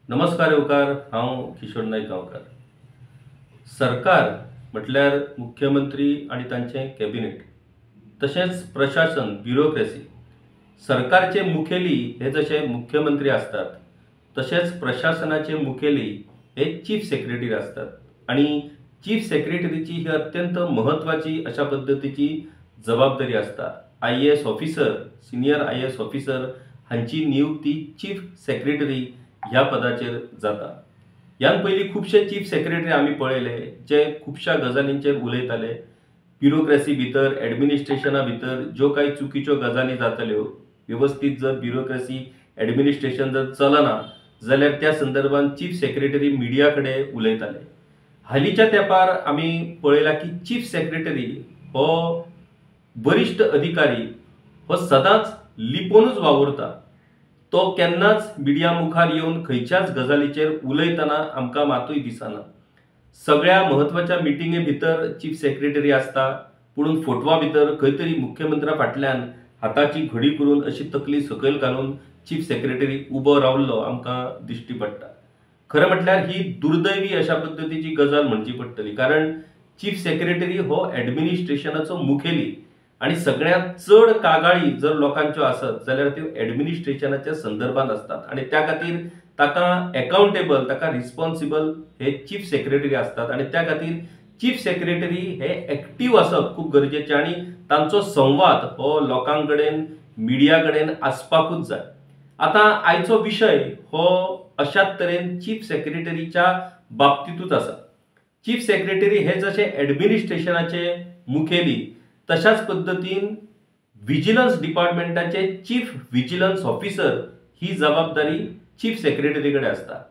नमस्कार येवकार, हांव किशोर नाईक गांवकार. सरकार म्हटल्यार मुख्यमंत्री आणि तांचे कॅबिनेट, तशेंच प्रशासन ब्युरोक्रेसी. सरकारचे मुखेली हे जसे मुख्यमंत्री असतात, तसेच प्रशासनाचे मुखेली हे चीफ सेक्रेटरी असतात. आणि चीफ सेक्रेटरीची ही अत्यंत महत्त्वाची अशा पद्धतीची जबाबदारी असता. IAS officer, senior IAS officer हांची नियुक्ती चीफ सेक्रेटरी ह्या पदाचेर जाता. ह्यान पयलीं खुबशे चीफ सेक्रेटरी आमी पळयले जे खुबशा गजालींचेर उलयताले. ब्युरोक्रेसी भितर, एडमिनिस्ट्रेशना भितर ज्यो काही चुकीच्यो गजाली जाताल्यो, व्यवस्थीत जर ब्युरोक्रेसी एडमिनिस्ट्रेशन जर चलना जाल्यार त्या संदर्भात चीफ सेक्रेटरी मिडिया कडेन उलयताले. हालींच्या तेंपार आमी पळयला की चीफ सेक्रेटरी हो वरिष्ठ अधिकारी हो सदांच लिपोनूच वावुरता. तो केन्नाच मिडिया मुखार येवन खंयच्याच गजालीचेर उलयतना आमकां मातूय दिसना. सगळ्या महत्वाच्या मिटिंगे भितर चीफ सेक्रेटरी असता, पुणून फोटवा भितर खंय तरी मुख्यमंत्र्या फाटल्यान हाताची घडी करून अशी तकली सकयल घालून चीफ सेक्रेटरी उबो रावल्लो आमकां दिश्टी पडटा. खरें म्हटल्यार ही दुर्दैवी अशा पद्धतीची गजाल म्हणची पडटली, कारण चीफ सेक्रेटरी हो एडमिनिस्ट्रेशनाचो मुखेली आणि सगळ्यांत चड कागाळी जर लोकांच्यो आसत जाल्यार त्यो एडमिनिस्ट्रेशनाच्या संदर्भात असतात. आणि त्या खातीर ताका अकाउंटेबल, ताका रिस्पॉन्सिबल हे चीफ सेक्रेटरी असतात. आणि त्या खातीर चीफ सेक्रेटरी हे एक्टिव्ह असप खूप गरजेचे आणि तांचो संवाद हो लोकांकडेन, मिडिया कडेन आसपाकूच जाय. आता आयचो विषय हो अशाच तरेन चीफ सेक्रेटरीच्या बाबतीतूच आसा. चीफ सेक्रेटरी हे जसे एडमिनिस्ट्रेशनाचे मुखेली, तशाच पद्धतीन विजिलन्स डिपार्टमेंटाचे चीफ विजिलन्स ऑफिसर ही जबाबदारी चीफ सेक्रेटरी कडेन असता.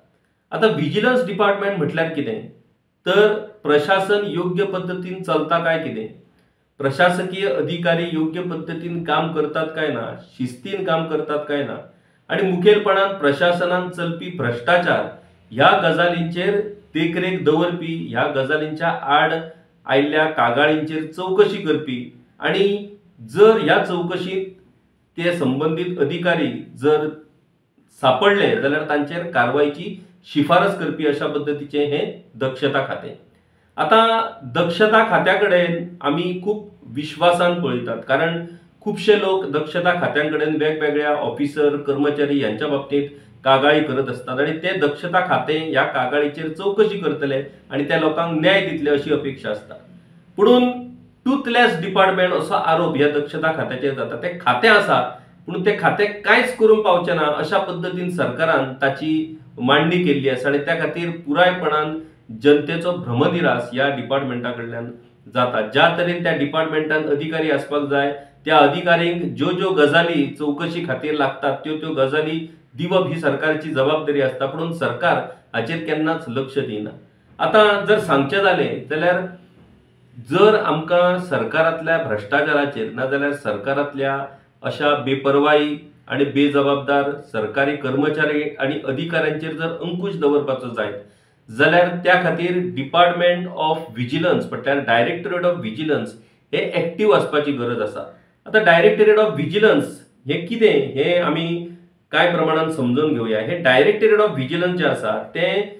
आता विजिलन्स डिपार्टमेंट म्हटल्यार कितें, तर प्रशासन योग्य पद्धतीन चलता काय कितें, प्रशासकीय अधिकारी योग्य पद्धतीन काम करतात काय ना, शिस्तीन काम करतात काय ना, आणि मुखेलपणान प्रशासनान चलपी भ्रष्टाचार ह्या गजालींचेर देखरेख दवरपी, ह्या गजालींच्या आड आयिल्ल्या कागाळींचेर चौकशी करपी, आणि जर ह्या चौकशीत ते संबंधित अधिकारी जर सापडले जाल्यार तांचेर कारवाईची शिफारस करपी अशा पद्धतीचे हे दक्षता खाते. आता दक्षता खात्याकडेन आमी खूप विश्वासान पळयतात, कारण खूपशे लोक दक्षता खात्यांकडेन वेगवेगळ्या ऑफिसर, कर्मचारी यांच्या बाबतीत कागाळी करत असतात आणि ते दक्षता खाते या कागाळीचेर चौकशी करतले आणि त्या लोकांक न्याय दितले अशी अपेक्षा असता. पुणून टूथलेस डिपार्टमेंट असो आरोप ह्या दक्षता खात्याचेर जाता. ते खातें आसा, पूण ते खातें कांयच करूंक पावचें ना अशा पद्धतीन सरकारान ताची मांडणी केल्ली आसा. आणि त्या खातीर पुरायपणान जनतेचो भ्रमनिरास ह्या डिपार्टमेंटा कडल्यान जाता. ज्या तरेन त्या डिपार्टमेंटान अधिकारी आसपाक जाय, त्या अधिकारींक ज्यो ज्यो गजाली चौकशी खातीर लागतात त्यो त्यो गजाली दिवप ही सरकारची जबाबदारी असता, पुणून सरकार हाचेर केन्नाच लक्ष दिना. आता जर सांगचें जालें जाल्यार जर आमकां सरकारांतल्या भ्रष्टाचाराचेर ना जाल्यार सरकारांतल्या अशा बेपरवाई आणि बेजबाबदार सरकारी कर्मचारी आणि अधिकाऱ्यांचेर जर अंकुश दवरपाचो जायत जाल्यार त्या खातीर डिपार्टमेंट ऑफ विजिलन्स म्हटल्यार डायरेक्टरेट ऑफ विजिलन्स हे एक्टिव्ह आसपाची गरज आसा. आता डायरेक्टरेट ऑफ विजिलन्स हे कितें हे आमी काय प्रमाणात समजून घेऊया. हे डायरेक्टरेट ऑफ विजिलन्स जे आसा ते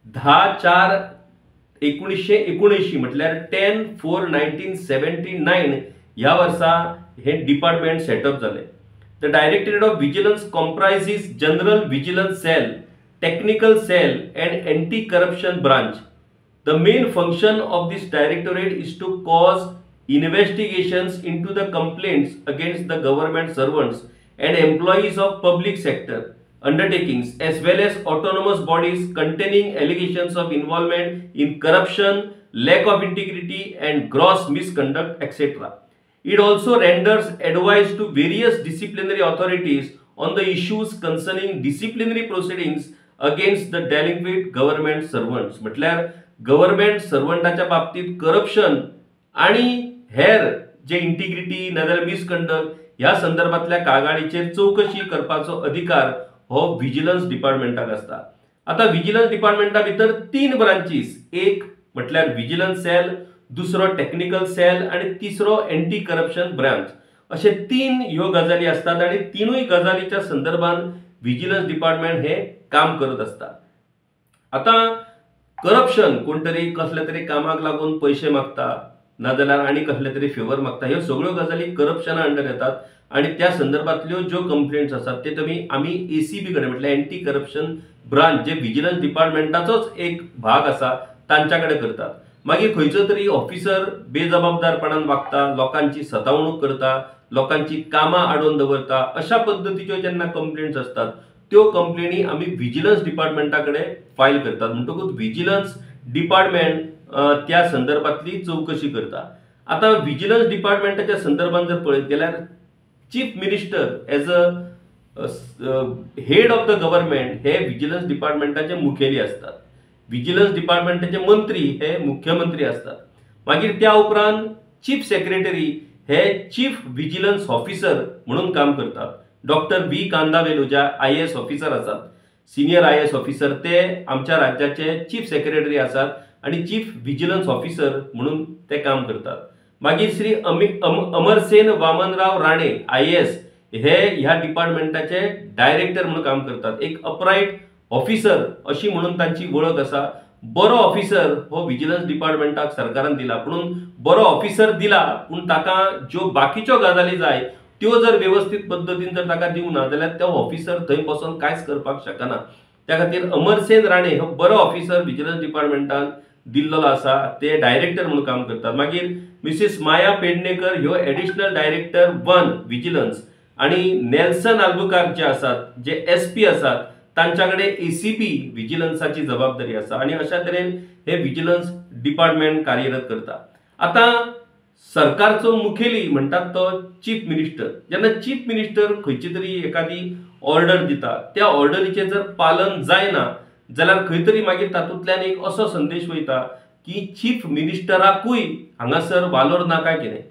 10/4/1979 म्हटल्यार 10/4/1979 ह्या वर्सा हे डिपार्टमेंट सेटअप जाले. The directorate of vigilance comprises general vigilance cell, technical cell and anti-corruption branch. The main function of this directorate is to cause investigations into the complaints against the government servants and employees of public sector undertakings as well as autonomous bodies containing allegations of involvement in corruption, lack of integrity and gross misconduct, etc. It also renders advice to various disciplinary authorities on the issues concerning disciplinary proceedings against the delinquent government servants. म्हटल्यार government सर्वंटाच्या बाबतीत corruption आणि हेर जे integrity नाजाल्यार misconduct ह्या संदर्भातल्या कागाळीचेर चौकशी करपाचो अधिकार हो विजिलन्स डिपार्टमेंटाक असता. आता विजिलन्स डिपार्टमेंटा भितर 3 ब्रांचीस, एक म्हटल्यार विजिलन्स सेल, दुसरो टेक्निकल सेल आणि तिसरो एंटी करप्शन ब्रांच असे 3 ह्यो गजाली असतात. आणि 3य गजालीच्या संदर्भात विजिलन्स डिपार्टमेंट हे काम करत असता। आता करप्शन कोण तरी कसल्या तरी कामाक लागून पैसे मागता नाजाल्यार आणि कसले तरी फेवर मागता, ह्यो सगळ्यो गजाली करप्शना अंडर येतात आणि त्या संदर्भातल्यो ज्यो कंप्लेंट्स असतात ते आम्ही एसीबी कडे म्हटल्यार एंटी करप्शन ब्रांच जे विजिलन्स डिपार्टमेंटाचोच एक भाग असा तांच्याकडे करतात। मागीर खंयचो तरी ऑफिसर बेजबाबदारपणान वागता, लोकांची सतावणूक करता, लोकांची कामां आडोवन दवरता, अशा पद्धतीच्यो जेन्ना कंप्लेंट्स असतात त्यो कंप्लेनी आम्ही विजिलन्स डिपार्टमेंटाकडे फाईल करतात। म्हणटकूच विजिलन्स डिपार्टमेंट त्या संदर्भातली चौकशी करता। आता विजिलन्स डिपार्टमेंटाच्या संदर्भात जर पळयत गेल्यार chief minister age a head of the government हे विजिलन्स डिपार्टमेंटाचे मुखेली असतात। विजिलन्स डिपार्टमेंटाचे मंत्री हे मुख्यमंत्री असतात। मागीर त्या उपरांत चीफ सेक्रेटरी हे चीफ विजिलन्स ऑफिसर म्हणून काम करतात। डॉक्टर व्ही कांदावेलू जे IAS ऑफिसर असतात, सिनियर IAS ऑफिसर, ते आमच्या राज्याचे चीफ सेक्रेटरी असतात आणि चीफ विजिलन्स ऑफिसर म्हणून ते काम करतात। मागीर श्री अमरसेन वामनराव राणे IAS हे ह्या डिपार्टमेंटाचे डायरेक्टर म्हणून काम करतात। एक अपराईट ऑफिसर अशी म्हणून तांची वळख असा। बरो ऑफिसर हो विजिलन्स डिपार्टमेंटाक सरकारान दिला, म्हणून बरो ऑफिसर दिला पूण ताका ज्यो बाकीच्यो गजाली जाय त्यो जर व्यवस्थित पद्धतीन जर ताका दिवना जाल्यार तो ऑफिसर थंय बसून कांयच करपाक शकना। त्या खातीर अमरसेन राणे हो बरो ऑफिसर विजिलन्स डिपार्टमेंटान दिल्लो असा, ते डायरेक्टर म्हणून काम करतात। मागीर मिसेस माया पेडणेकर ह्यो एडिशनल डायरेक्टर 1 विजिलन्स आणि नेल्सन आल्बुकार्क जे असतात जे SP असतात तांच्याकडे ACP विजिलन्साची जबाबदारी असा आणि अशा तरेन हे विजिलन्स डिपार्टमेंट कार्यरत करता। आता सरकारचो मुखेली म्हणतात तो चीफ मिनिस्टर। जेन्ना चीफ मिनिस्टर खंयची तरी एखादी ऑर्डर दिता, त्या ऑर्डरीचे जर पालन जायना जाल्यार खंय तरी मागीर तातूंतल्यान एक असो संदेश वयता की चीफ मिनिस्टराकूय हांगासर वालोर ना काय कितें।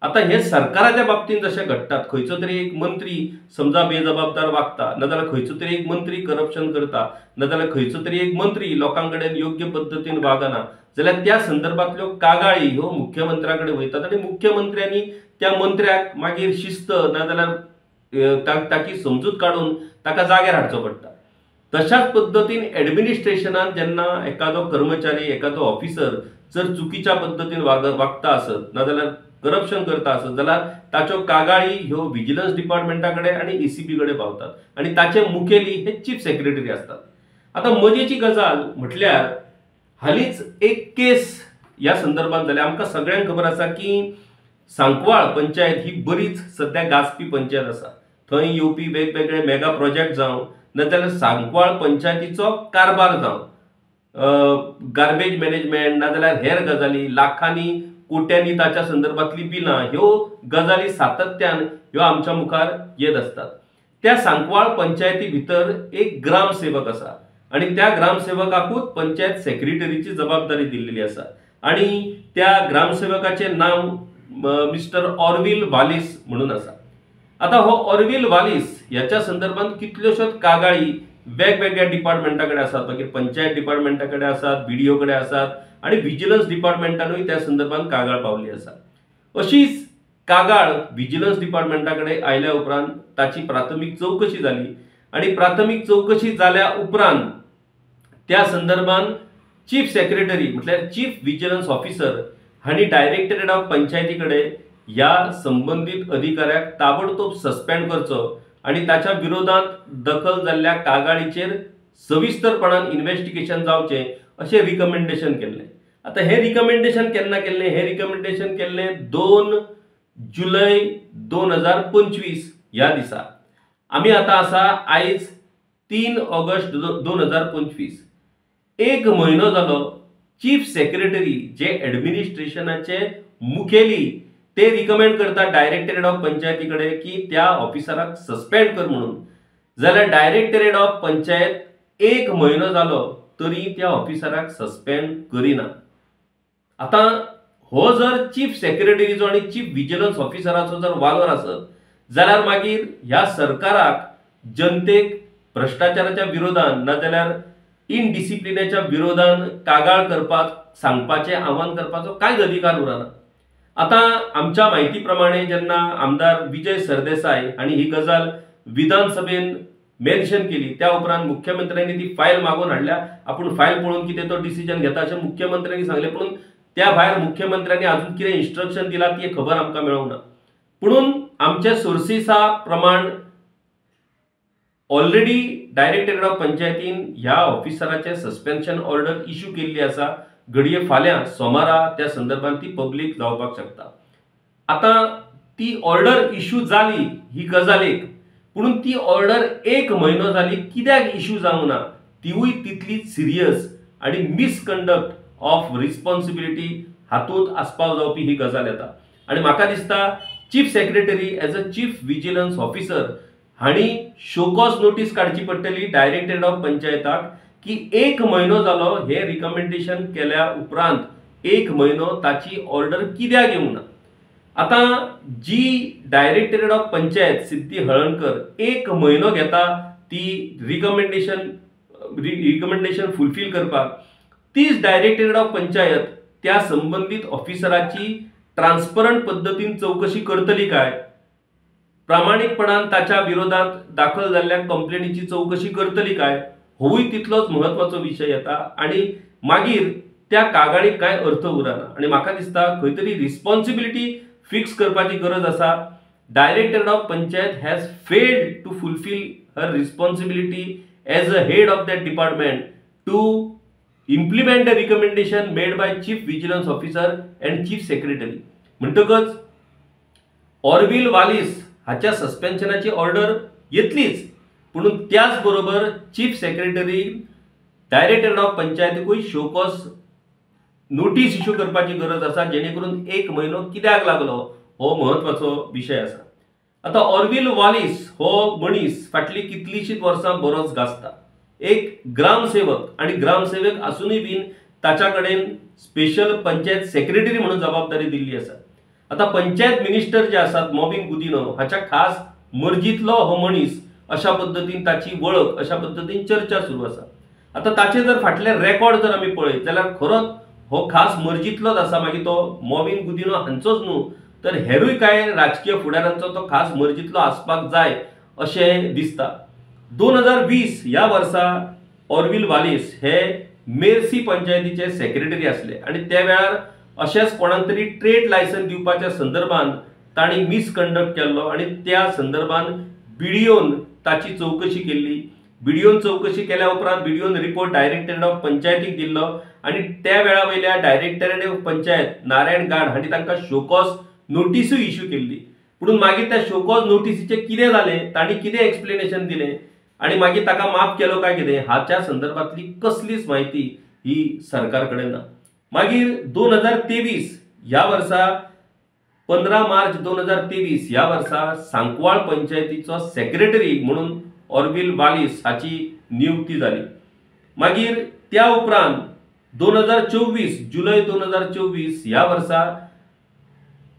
आता हे सरकाराच्या बाबतीत जशें घडटात, खंयचो तरी एक मंत्री समजा बेजबाबदार वागता, नाजाल्यार खंयचो तरी एक मंत्री करप्शन करता, नाजाल्यार खंयचो तरी एक मंत्री लोकांकडेन योग्य पद्धतीन वागना, जाल्यार त्या संदर्भातल्यो कागाळी ह्यो मुख्यमंत्र्याकडे वयतात आणि मुख्यमंत्र्यांनी त्या मंत्र्याक मागीर शिस्त नाजाल्यार ताची समजूत काढून ताका जाग्यार हाडचो पडटा। तशाच पद्धतीन ऍडमिनिस्ट्रेशनान जेन्ना एखादो कर्मचारी एखादो ऑफिसर जर चुकीच्या पद्धतीन वागता आसत नाजाल्यार करप्शन करता आसत जाल्यार ताच्यो कागाळी ह्यो विजिलन्स डिपार्टमेंटाकडे आणि ACP कडे पावतात आणि ताचे मुखेली हे चीफ सेक्रेटरी असतात। आता मजेची गजाल म्हटल्यार हालींच एक केस या संदर्भात जाल्या। आमकां सगळ्यांक खबर आसा की सांकवाळ पंचायत ही बरीच सध्या गाजपी पंचायत आसा। थंय येवपी वेगवेगळे मेगा प्रोजेक्ट जावं नाजाल्यार सांकवाळ पंचायतीचो कारभार जावं, गार्बेज मॅनेजमेंट नाजाल्यार हेर गजाली, लाखांनी कोट्यांनी ताच्या संदर्भातली बिलां, ह्यो गजाली सातत्यान ह्यो आमच्या मुखार येत असतात। त्या सांकवाळ पंचायती भितर एक ग्रामसेवक असा आणि त्या ग्रामसेवकाकूच पंचायत सेक्रेटरीची जबाबदारी दिल्लेली असा आणि त्या ग्रामसेवकाचे नाव मिस्टर ऑरविल वालिस म्हणून असा। आता हो ऑरविल वालिस याच्या संदर्भात कितल्योशोच कागाळी वेगवेगळ्या डिपार्टमेंटाकडे असतात, मागीर पंचायत डिपार्टमेंटाकडे असतात, BDO कडे असतात आणि विजिलन्स डिपार्टमेंटानूय त्या संदर्भात कागाळ पावली असा। अशीच कागाळ विजिलन्स डिपार्टमेंटाकडे आयल्या उपरांत ताची प्राथमिक चौकशी झाली आणि प्राथमिक चौकशी जाल्या उपरांत त्या संदर्भात चीफ सेक्रेटरी म्हटल्यार चीफ विजिलन्स ऑफिसर हांणी डायरेक्टरेट ऑफ पंचायतीकडे या संबंधित अधिकाऱ्याक ताबडतोब सस्पेंड करचो आणि ताच्या विरोधात दखल जाल्ल्या कागाळीचेर सविस्तरपणान इन्व्हेस्टिगेशन जावचें अशें रिकमेंडेशन केल्लें। आता हे रिकमेंडेशन केन्ना केल्लें? हे रिकमेंडेशन केल्लें 2 जुलै 2025 ह्या दिसा। आमी आता आसा आयज 3 ऑगस्ट 2025। एक म्हयनो जालो चीफ सेक्रेटरी जे ऍडमिनिस्ट्रेशनाचे मुखेली ते रिकमेंड करता डायरेक्टरेट ऑफ पंचायतीकडे की त्या ऑफिसराक सस्पेंड कर म्हणून, जाल्यार डायरेक्टरेट ऑफ पंचायत एक म्हयनो जालो तरी त्या ऑफिसराक सस्पेंड करिना। आता हो जर चीफ सेक्रेटरीचो आणि चीफ विजिलन्स ऑफिसराचो जर वालोर आसत जाल्यार मागीर ह्या सरकाराक जनतेक भ्रष्टाचाराच्या विरोधान नाजाल्यार इनडिसिप्लिनाच्या विरोधान कागाळ करपाक सांगपाचे आव्हान करपाचो कांयच अधिकार उरना। आता आमच्या माहिती प्रमाणे जेन्ना आमदार विजय सरदेसाय हांणी ही गजाल विधानसभेन मेन्शन केली. त्या उपरांत मुख्यमंत्र्यांनी ती फायल मागून हाडल्या. आपण फायल पळोवन कितें तो डिसिजन घेता अशें मुख्यमंत्र्यांनी सांगलें. पूण त्या भायर मुख्यमंत्र्यांनी अजून कितें इन्स्ट्रक्शन दिला ती खबर आमकां मेळूंक ना. पुणून आमच्या सोर्सिसा प्रमाण ऑलरेडी डायरेक्टरेट ऑफ पंचायतीन ह्या ऑफिसराचे सस्पेन्शन ऑर्डर इश्यू केल्ली आसा. घडये फाल्यां सोमारा त्या संदर्भात ती पब्लीक जावपाक शकता. आता ती ऑर्डर इश्यू जाली ही गजाल एक, पुणून ती ऑर्डर 1 म्हयनो जाली कित्याक इश्यू जावंक ना तिवूय तितलीच सिरियस आणि मिसकंडक्ट ऑफ रिस्पॉन्सिबिलिटी हातूंत आस्पाव जावपी ही गजाल येता. आणि म्हाका दिसता chief secretary as a chief vigilance officer हांणी शोकॉज नोटीस काडची पडटली डायरेक्टरेट ऑफ पंचायताक की 1 म्हयनो जालो हे रिकमेंडेशन केल्या उपरांत 1 म्हयनो ताची ऑर्डर कित्याक येवंक ना. आता जी डायरेक्टरेट ऑफ पंचायत सिद्धी हळणकर 1 म्हयनो घेता ती रिकमेंडेशन फुलफिल करपाक, तीच डायरेक्टरेट ऑफ पंचायत त्या संबंधित ऑफिसराची ट्रान्सपरंट पद्धतीन चौकशी करतली काय, प्रामाणिकपणान ताच्या विरोधात दाखल जाल्ल्या कंप्लेनीची चौकशी करतली काय, होय तितलोच महत्वाचो विषय येता. आणि मागीर त्या कागाळीक काय अर्थ उरना. आणि म्हाका दिसता खंय तरी रिस्पॉन्सिबिलिटी फिक्स करपाची गरज आसा. Directorate of panchayat has failed to fulfil her responsibility as a head of that department to implement the recommendation made by chief vigilance officer and chief secretary. म्हणटकच ऑरविल वालिस हाच्या सस्पेन्शनाची ऑर्डर येतलीच, पुणून त्याच बरोबर चीफ सेक्रेटरी डायरेक्टरेट ऑफ पंचायतीकूय show cause notice issue करपाची गरज आसा, जेणे करून 1 म्हयनो कित्याक लागलो हो महत्वाचो विषय आसा. आता ऑरविल वालिस हो मनीस फाटली कितलीशीच वर्सां बरोच गाजता. एक ग्रामसेवक आणि ग्रामसेवक असूनही बीन ताच्या कडेन स्पेशल पंचायत सेक्रेटरी म्हणून जबाबदारी दिल्ली आसा. आता पंचायत मिनिस्टर जे आसात मॉबिन गुदिनो हाच्या खास मर्जीतलो हो मनीस अशा पद्धतीन ताची वळख अशा पद्धतीन चर्चा सुरू आसा. आता ताचे जर फाटले रेकॉर्ड जर आमी पळयत जाल्यार खरोच हो खास मर्जीतलोच आसा. मागीर तो मॉबिन गुदिनो हांचोच न्हू तर हेरूय काय राजकीय फुडाऱ्यांचो तो खास मर्जीतलो आसपाक जाय अशें दिसता. 2020 या वर्सा ऑरविल वालिस हे मेर्सी पंचायतीचे सेक्रेटरी असले आणि त्या वेळार अशेच कोणाक तरी ट्रेड लायसन दिवपाच्या संदर्भात तांणी मिसकंडक्ट केल्लो आणि त्या संदर्भात बीडीओन ताची चौकशी केल्ली. बीडीओन चौकशी केल्या उपरांत बीडीओन रिपोर्ट डायरेक्टरेट ऑफ पंचायतीक दिल्लो आणि त्या वेळा वयल्या डायरेक्टरेट ऑफ पंचायत नारायण गाड हांणी तांकां शोकॉज नोटीसूय इश्यू केल्ली. पुणून मागीर त्या शोकॉज नोटीसीचे कितें जालें, तांणी कितें एक्सप्लेनेशन दिलें आणि मागीर ताका माफ केलो काय कितें हाच्या संदर्भातली कसलीच माहिती ही सरकार कडेन ना. मागीर 2023 ह्या वर्सा 15 मार्च 2023 ह्या वर्सा सांकवाळ पंचायतीचो सेक्रेटरी म्हणून ऑरविल वालिस हाची नियुक्ती जाली. मागीर त्या उपरांत 2024 जुलै 2024 ह्या वर्सा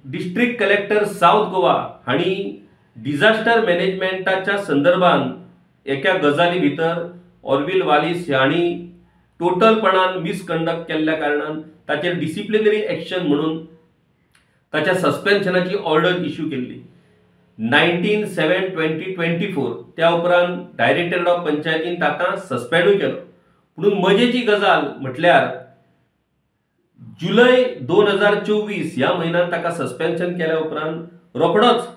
डिस्ट्रिक्ट कलेक्टर साऊथ गोवा हांणी डिझास्टर मॅनेजमेंटाच्या संदर्भात एका गजाली भितर ऑरविल वालिस हांणी टोटलपणान मिसकंडक्ट केल्ल्या कारणान ताचेर डिसिप्लिनरी एक्शन म्हणून ताच्या सस्पेन्शनाची ऑर्डर इश्यू केल्ली 19/7/2024. त्या उपरांत डायरेक्टरेट ऑफ पंचायतीन ताका सस्पेंडूय केलो. म्हणून मजेची गजाल म्हटल्यार जुलै 2024 ह्या म्हयन्यात ताका सस्पेन्शन केल्या उपरांत रोखडोच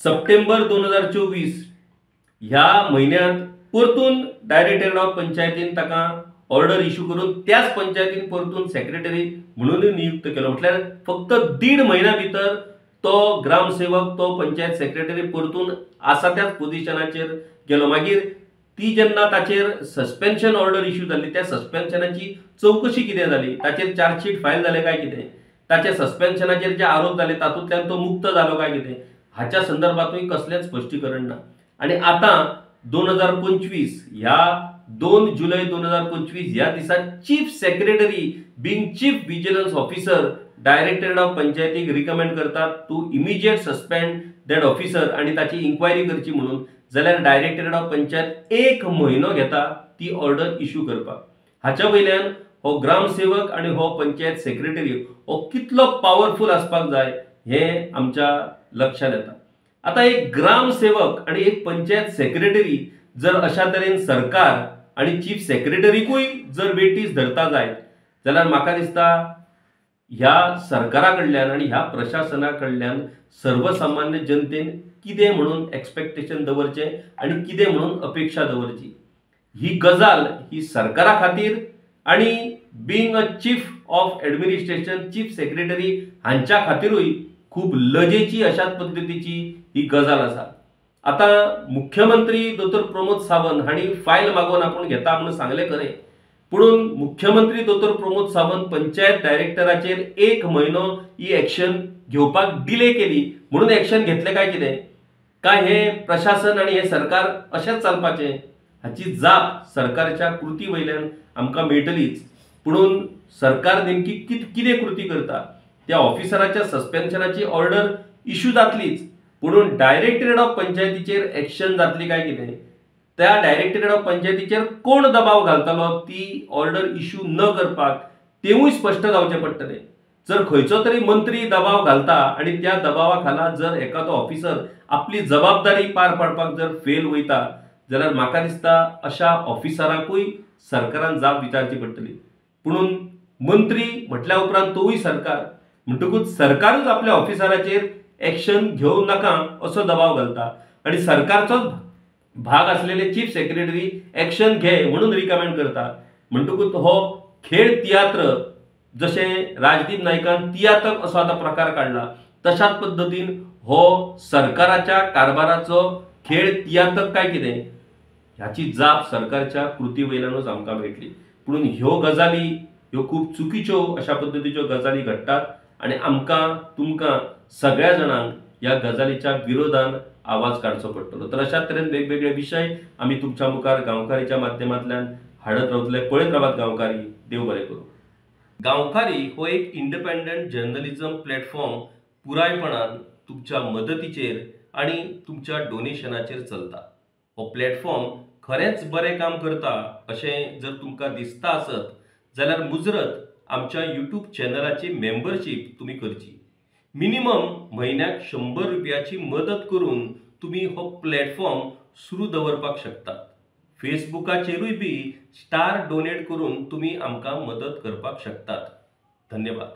सप्टेंबर 2024 ह्या म्हयन्यात परतून डायरेक्टरेट ऑफ पंचायतीन ताका ऑर्डर इश्यू करून त्याच पंचायतीन परतून सेक्रेटरी म्हणून नियुक्त केलो. म्हटल्यार फक्त 1.5 म्हयन्या भितर तो ग्रामसेवक तो पंचायत सेक्रेटरी परतून आसा त्याच पोझिशनाचेर गेलो. मागीर ती जेन्ना ताचेर सस्पेन्शन ऑर्डर इश्यू जाल्ली त्या सस्पेन्शनाची चौकशी कितें जाली, ताचेर चार्जशीट फायल जाले काय कितें, ताच्या सस्पेन्शनाचेर जे आरोप जाले तातूंतल्यान तो मुक्त जालो काय कितें हाच्या संदर्भातूय कसलेंच स्पश्टीकरण ना. आणि आता 2025 ह्या 2 जुलै 2025 ह्या दिसा chief secretary being chief vigilance officer directorate of पंचायतीक रिकमेंड करतात to immediate suspend that officer आणि ताची इन्क्वायरी करची म्हणून. जाल्यार डायरेक्टरेट ऑफ पंचायत 1 म्हयनो घेता ती ऑर्डर इश्यू करपाक. हाच्या वयल्यान हो ग्रामसेवक आणि हो पंचायत सेक्रेटरी हो कितलो पॉवरफुल आसपाक जाय हे आमच्या लक्षात येता. आता एक ग्रामसेवक आणि एक पंचायत सेक्रेटरी जर अशा तरेन सरकार आणि चीफ सेक्रेटरीकूय जर वेटीस धरता जायत जाल्यार म्हाका दिसता ह्या सरकारा कडल्यान आणि ह्या प्रशासना कडल्यान सर्वसामान्य जनतेन कितें म्हणून एक्सपेक्टेशन दवरचें आणि कितें म्हणून अपेक्षा दवरची ही गजाल ही सरकारा खातीर आणि being a chief of administration chief secretary हांच्या खातीरूय खूब लजेची अशाच पद्दतीची ही गजाल आसा। आता मुख्यमंत्री दोतोर प्रमोद सावंत हांणी फायल मागून आपण घेता म्हणून सांगले खरें, पुणून मुख्यमंत्री दोतोर प्रमोद सावंत पंचायत डायरेक्टराचेर 1 म्हयनो ही एक्शन घेवपाक डिले केली म्हणून एक्शन घेतले काय कितें? काय हे प्रशासन आणि हे सरकार अशेंच चलपाचें? हाची जाप सरकारच्या कृती वयल्यान आमकां मेळटलीच। पुणून सरकार नेमकी कितें कृती करता? त्या ऑफिसराच्या सस्पेन्शनाची ऑर्डर इश्यू जातलीच, पुणून डायरेक्टरेट ऑफ पंचायतीचेर एक्शन जातली काय कितें? त्या डायरेक्टरेट ऑफ पंचायतीचेर कोण दबाव घालतलो ती ऑर्डर इश्यू न करपाक तेवूय स्पश्ट जावचें पडटलें। जर खंयचो तरी मंत्री दबाव घालता आणि त्या दबावा खाला जर एखादो ऑफिसर आपली जबाबदारी पार पाडपाक जर फेल वयता जाल्यार म्हाका दिसता अशा ऑफिसराकूय सरकारान जाप विचारची पडटली। पुणून मंत्री म्हटल्या उपरांत तोवूय सरकार म्हणटकूच सरकारूच आपल्या ऑफिसराचेर एक्शन घेवं नाका असो दबाव घालता आणि सरकारचोच भाग असलेले चीफ सेक्रेटरी एक्शन घे म्हणून रिकमेंड करता। म्हणटकूच हो खेळ तियात्र जशें राजदीप नाईकान तियात्रक असो आता प्रकार काढला तशाच पद्दतीन हो सरकाराच्या कारभाराचो खेळ तियात्रक काय कितें ह्याची जाप सरकारच्या कृती वयल्यानूच आमकां मेळटली। पुणून ह्यो गजाली ह्यो खूब चुकीच्यो अशा पद्दतीच्यो गजाली घडटात आणि आमकां तुमकां सगळ्या जाणांक ह्या गजालीच्या विरोधान आवाज काडचो पडटलो। तर अशा तरेन वेगवेगळे विशय आमी तुमच्या मुखार गांवकारीच्या माध्यमांतल्यान हाडत रावतले। पळयत रावात गांवकारी। देव बरें करूं। गांवकारी हो एक इंडिपेंडंट जर्नलिझम प्लॅटफॉर्म पुरायपणान तुमच्या मदतीचेर आणि तुमच्या डोनेशनाचेर चलता। हो प्लॅटफॉर्म खरेंच बरें काम करता अशें जर तुमकां दिसता आसत जाल्यार मुजरत आमच्या यूट्यूब चॅनलाची मेंबरशीप तुम्ही करची। मिनिमम म्हयन्याक 100 रुपयाची मदत करून तुम्ही हो प्लॅटफॉर्म सुरू दवरपाक शकतात। फेसबुकाचेरूय बी स्टार डोनेट करून तुम्ही आमकां मदत करपाक शकतात। धन्यवाद।